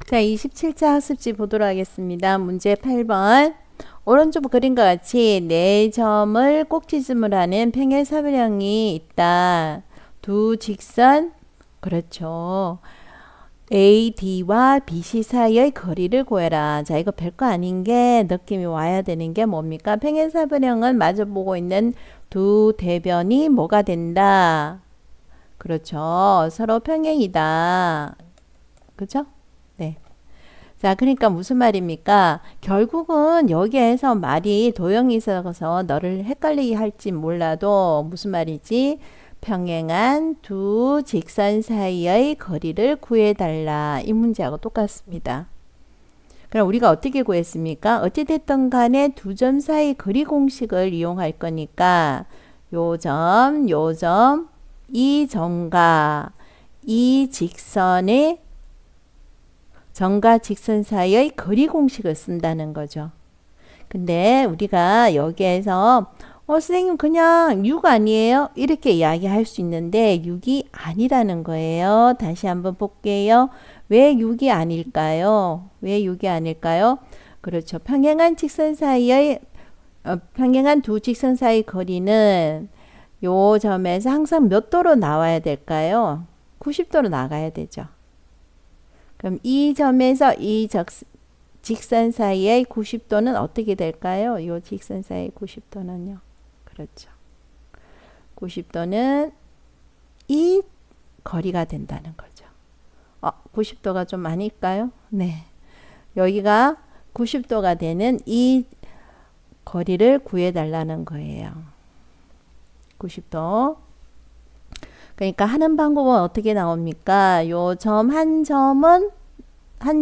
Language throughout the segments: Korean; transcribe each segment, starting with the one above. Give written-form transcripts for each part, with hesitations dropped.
자, 27차 학습지 보도록 하겠습니다. 문제 8번. 오른쪽 그림과 같이 4점을 꼭지점을 하는 평행사변형이 있다. 두 직선, 그렇죠. AD와 BC 사이의 거리를 구해라. 자, 이거 별거 아닌 게 느낌이 와야 되는 게 뭡니까? 평행사변형은 마주보고 있는 두 대변이 뭐가 된다? 그렇죠. 서로 평행이다. 그죠? 네. 자, 그러니까 무슨 말입니까? 결국은 여기에서 말이 도형이 있어서 너를 헷갈리게 할지 몰라도 무슨 말이지? 평행한 두 직선 사이의 거리를 구해달라. 이 문제하고 똑같습니다. 그럼 우리가 어떻게 구했습니까? 어찌됐든 간에 두 점 사이 거리 공식을 이용할 거니까 요 점, 이 점과 이 직선의 점과 직선 사이의 거리 공식을 쓴다는 거죠. 근데 우리가 여기에서 선생님 그냥 6 아니에요? 이렇게 이야기할 수 있는데 6이 아니라는 거예요. 다시 한번 볼게요. 왜 6이 아닐까요? 왜 6이 아닐까요? 그렇죠. 평행한 직선 사이의 평행한 두 직선 사이 거리는 요 점에서 항상 몇 도로 나와야 될까요? 90도로 나가야 되죠. 그럼 이 점에서 이 직선 사이의 90도는 어떻게 될까요? 이 직선 사이의 90도는요. 그렇죠. 90도는 이 거리가 된다는 거죠. 90도가 좀 아닐까요? 네. 여기가 90도가 되는 이 거리를 구해달라는 거예요. 90도. 그러니까 하는 방법은 어떻게 나옵니까? 요 점 한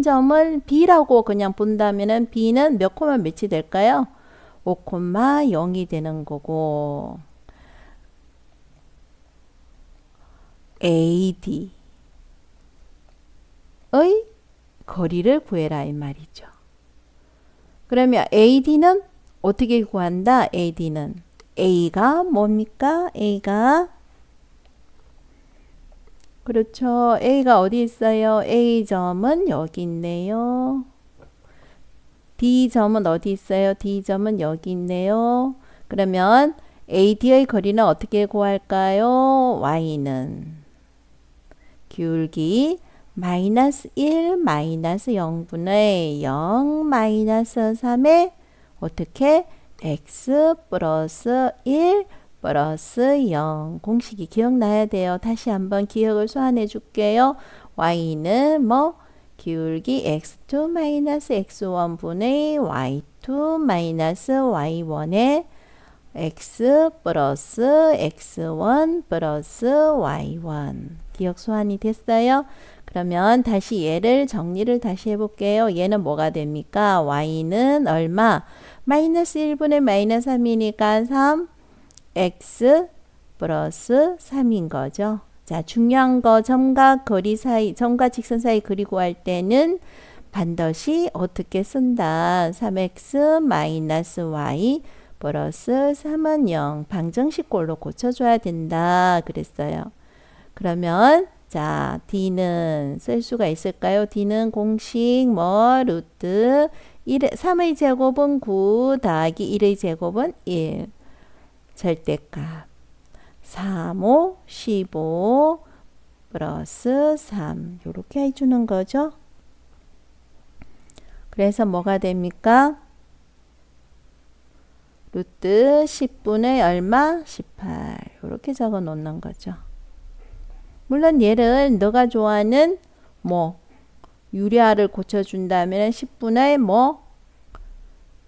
점을 B라고 그냥 본다면은 B는 몇 코마 몇이 될까요? 5,0이 되는 거고 AD의 거리를 구해라 이 말이죠. 그러면 AD는 어떻게 구한다? AD는 A가 뭡니까? A가 그렇죠. A가 어디 있어요? A점은 여기 있네요. D점은 어디 있어요? D점은 여기 있네요. 그러면 AD의 거리는 어떻게 구할까요? Y는 기울기 마이너스 1 마이너스 0분의 0 마이너스 3에 어떻게? X 플러스 1 플러스 0 공식이 기억나야 돼요. 다시 한번 기억을 소환해 줄게요. Y는 뭐 기울기 x2 마이너스 x1 분의 y2 마이너스 y1에 x 플러스 x1 플러스 y1 기억 소환이 됐어요. 그러면 다시 얘를 정리를 다시 해볼게요. 얘는 뭐가 됩니까? y는 얼마? 마이너스 1분의 마이너스 3이니까 3 x 플러스 3인 거죠. 자, 중요한 거 점과 거리 사이, 점과 직선 사이 거리 구할 때는 반드시 어떻게 쓴다. 3x 마이너스 y 플러스 3은 0 방정식꼴로 고쳐줘야 된다 그랬어요. 그러면 자, D는 쓸 수가 있을까요? D는 공식 뭐 루트 3의 제곱은 9 더하기 1의 제곱은 1 절대값 3, 5, 15 플러스 3 이렇게 해주는 거죠. 그래서 뭐가 됩니까? 루트 10분의 얼마? 18 이렇게 적어 놓는 거죠. 물론 얘를 너가 좋아하는 뭐 유리화를 고쳐준다면 10분의 뭐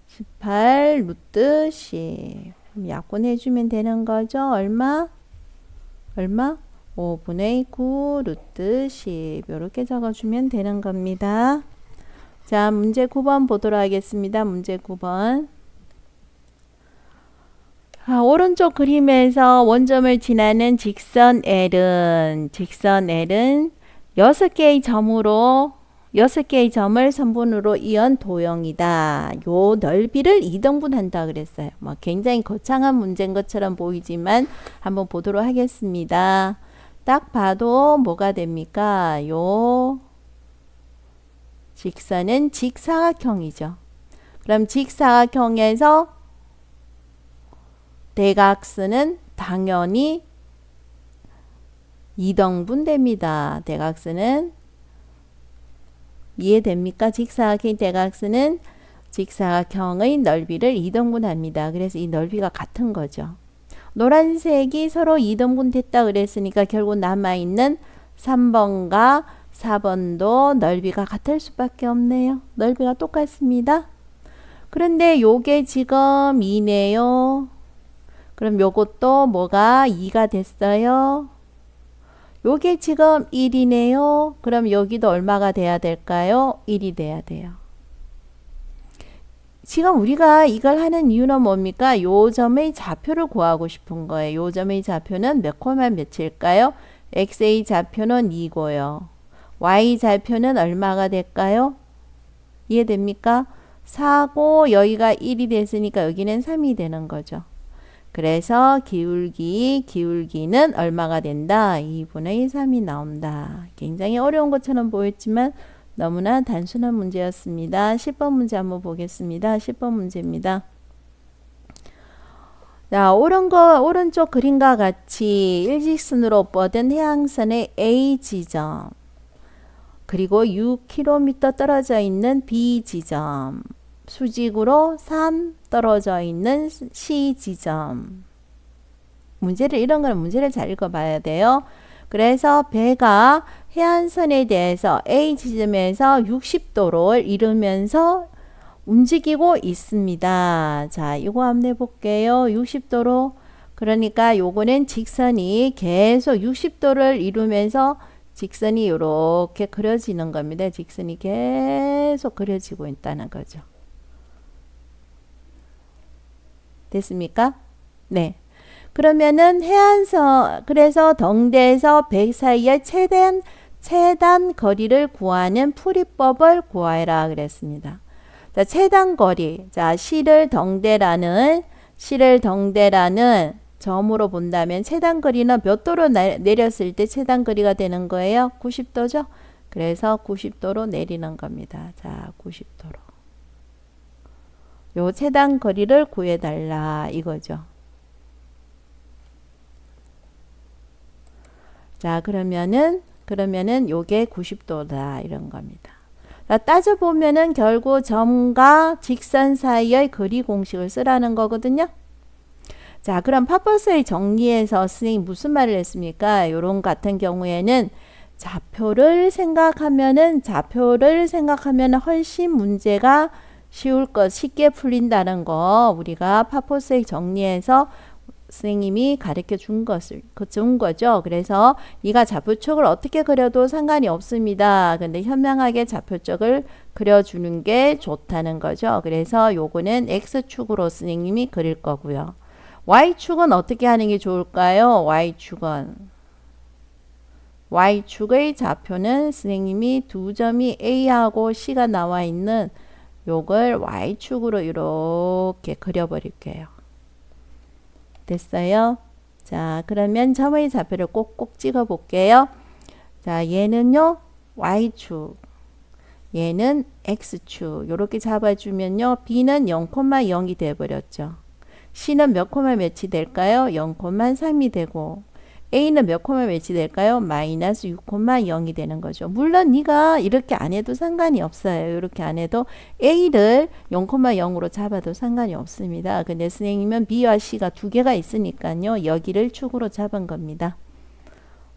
18 루트 10 약분해주면 되는 거죠. 얼마? 5분의 9 루트 10 이렇게 적어주면 되는 겁니다. 자, 문제 9번 보도록 하겠습니다. 문제 9번. 오른쪽 그림에서 원점을 지나는 직선 L은 6개의 점을 선분으로 이은 도형이다. 요 넓이를 2등분한다 그랬어요. 뭐 굉장히 거창한 문제인 것처럼 보이지만 한번 보도록 하겠습니다. 딱 봐도 뭐가 됩니까? 요 직선은 직사각형이죠. 그럼 직사각형에서 대각선은 당연히 이등분 됩니다. 대각선은 이해됩니까? 직사각형 대각선은 직사각형의 넓이를 이등분합니다. 그래서 이 넓이가 같은 거죠. 노란색이 서로 이등분 됐다 그랬으니까 결국 남아있는 3번과 4번도 넓이가 같을 수밖에 없네요. 넓이가 똑같습니다. 그런데 요게 지금 2네요. 그럼 요것도 뭐가 2가 됐어요? 요게 지금 1이네요. 그럼 여기도 얼마가 돼야 될까요? 1이 돼야 돼요. 지금 우리가 이걸 하는 이유는 뭡니까? 요 점의 좌표를 구하고 싶은 거예요. 요 점의 좌표는 몇 코마 몇일까요? x의 좌표는 2고요. y 좌표는 얼마가 될까요? 이해됩니까? 4고 여기가 1이 됐으니까 여기는 3이 되는 거죠. 그래서 기울기는 얼마가 된다? 2분의 3이 나온다. 굉장히 어려운 것처럼 보였지만 너무나 단순한 문제였습니다. 10번 문제 한번 보겠습니다. 10번 문제입니다. 자, 오른쪽 그림과 같이 일직선으로 뻗은 해양선의 A 지점, 그리고 6km 떨어져 있는 B 지점, 수직으로 3 떨어져 있는 C 지점. 이런 거는 문제를 잘 읽어봐야 돼요. 그래서 배가 해안선에 대해서 A 지점에서 60도를 이루면서 움직이고 있습니다. 자, 이거 한번 해볼게요. 60도로. 그러니까 요거는 직선이 계속 60도를 이루면서 직선이 이렇게 그려지는 겁니다. 직선이 계속 그려지고 있다는 거죠. 됐습니까? 네. 그러면은 해안선, 그래서 덩대에서 배 사이의 최단 거리를 구하는 풀이법을 구하라 그랬습니다. 자, 최단 거리. 자, C를 덩대라는 점으로 본다면 최단 거리는 몇 도로 내렸을 때 최단 거리가 되는 거예요? 90도죠? 그래서 90도로 내리는 겁니다. 자, 90도로. 요 최단 거리를 구해달라 이거죠. 자, 그러면은 요게 90도다 이런 겁니다. 따져보면은 결국 점과 직선 사이의 거리 공식을 쓰라는 거거든요. 자, 그럼 파퍼스의 정리에서 선생님이 무슨 말을 했습니까? 요런 같은 경우에는 좌표를 생각하면은 훨씬 문제가 쉽게 풀린다는 거 우리가 파퍼스의 정리에서 선생님이 가르쳐 준 거죠. 그래서 네가 좌표쪽을 어떻게 그려도 상관이 없습니다. 근데 현명하게 좌표쪽을 그려주는 게 좋다는 거죠. 그래서 요거는 X축으로 선생님이 그릴 거고요. Y축은 어떻게 하는 게 좋을까요? Y축의 좌표는 선생님이 두 점이 A하고 C가 나와 있는 요걸 Y축으로 이렇게 그려버릴게요. 됐어요? 자, 그러면 점의 좌표를 꼭꼭 찍어 볼게요. 자, 얘는요, Y축. 얘는 X축. 요렇게 잡아주면요, B는 0,0이 돼버렸죠. C는 몇 콤마 몇이 될까요? 0,3이 되고, A는 몇 콤마 몇이 될까요? 마이너스 6,0이 되는 거죠. 물론 네가 이렇게 안 해도 상관이 없어요. 이렇게 안 해도 A를 0,0으로 잡아도 상관이 없습니다. 근데 선생님은 B와 C가 두 개가 있으니까요. 여기를 축으로 잡은 겁니다.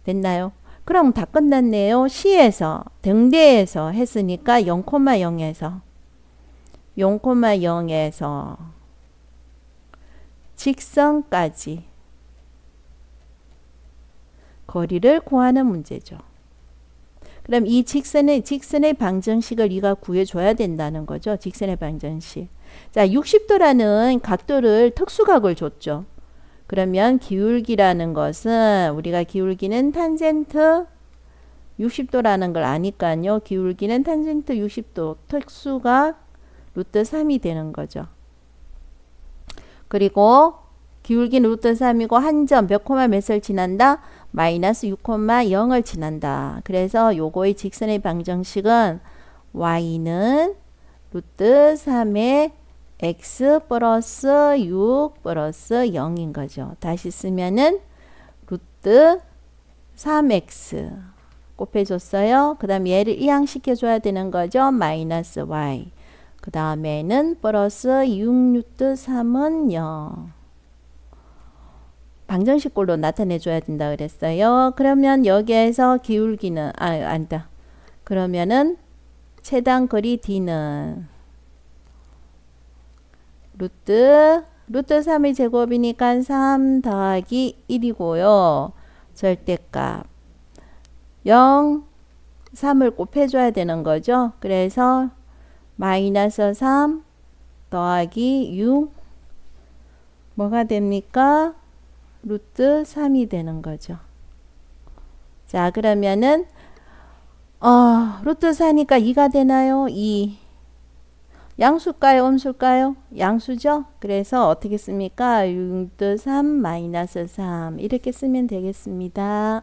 됐나요? 그럼 다 끝났네요. C에서 등대에서 했으니까 0,0에서 직선까지 거리를 구하는 문제죠. 그럼 이 직선의 방정식을 네가 구해줘야 된다는 거죠. 직선의 방정식. 자, 60도라는 각도를 특수각을 줬죠. 그러면 기울기라는 것은 우리가 기울기는 탄젠트 60도라는 걸 아니까요. 기울기는 탄젠트 60도 특수각 루트 3이 되는 거죠. 그리고 기울기는 루트 3이고 한 점 몇 콤마 몇을 지난다? 마이너스 6,0을 지난다. 그래서 요거의 직선의 방정식은 y는 루트 3의 x 플러스 6 플러스 0인 거죠. 다시 쓰면은 루트 3x 곱해줬어요. 그 다음 얘를 이항시켜줘야 되는 거죠. 마이너스 y. 그 다음에는 플러스 6 루트 3은 0. 방정식꼴로 나타내줘야 된다 그랬어요. 그러면 여기에서 기울기는 아니다. 그러면은 최단 거리 d는 루트 3의 제곱이니까 3 더하기 1이고요. 절대값 0, 3을 곱해줘야 되는 거죠. 그래서 마이너스 3 더하기 6 뭐가 됩니까? 루트 3이 되는 거죠. 자, 그러면은 루트 4니까 2가 되나요? 2. 양수일까요? 음수일까요? 양수죠? 그래서 어떻게 씁니까? 6루트 3 마이너스 3 이렇게 쓰면 되겠습니다.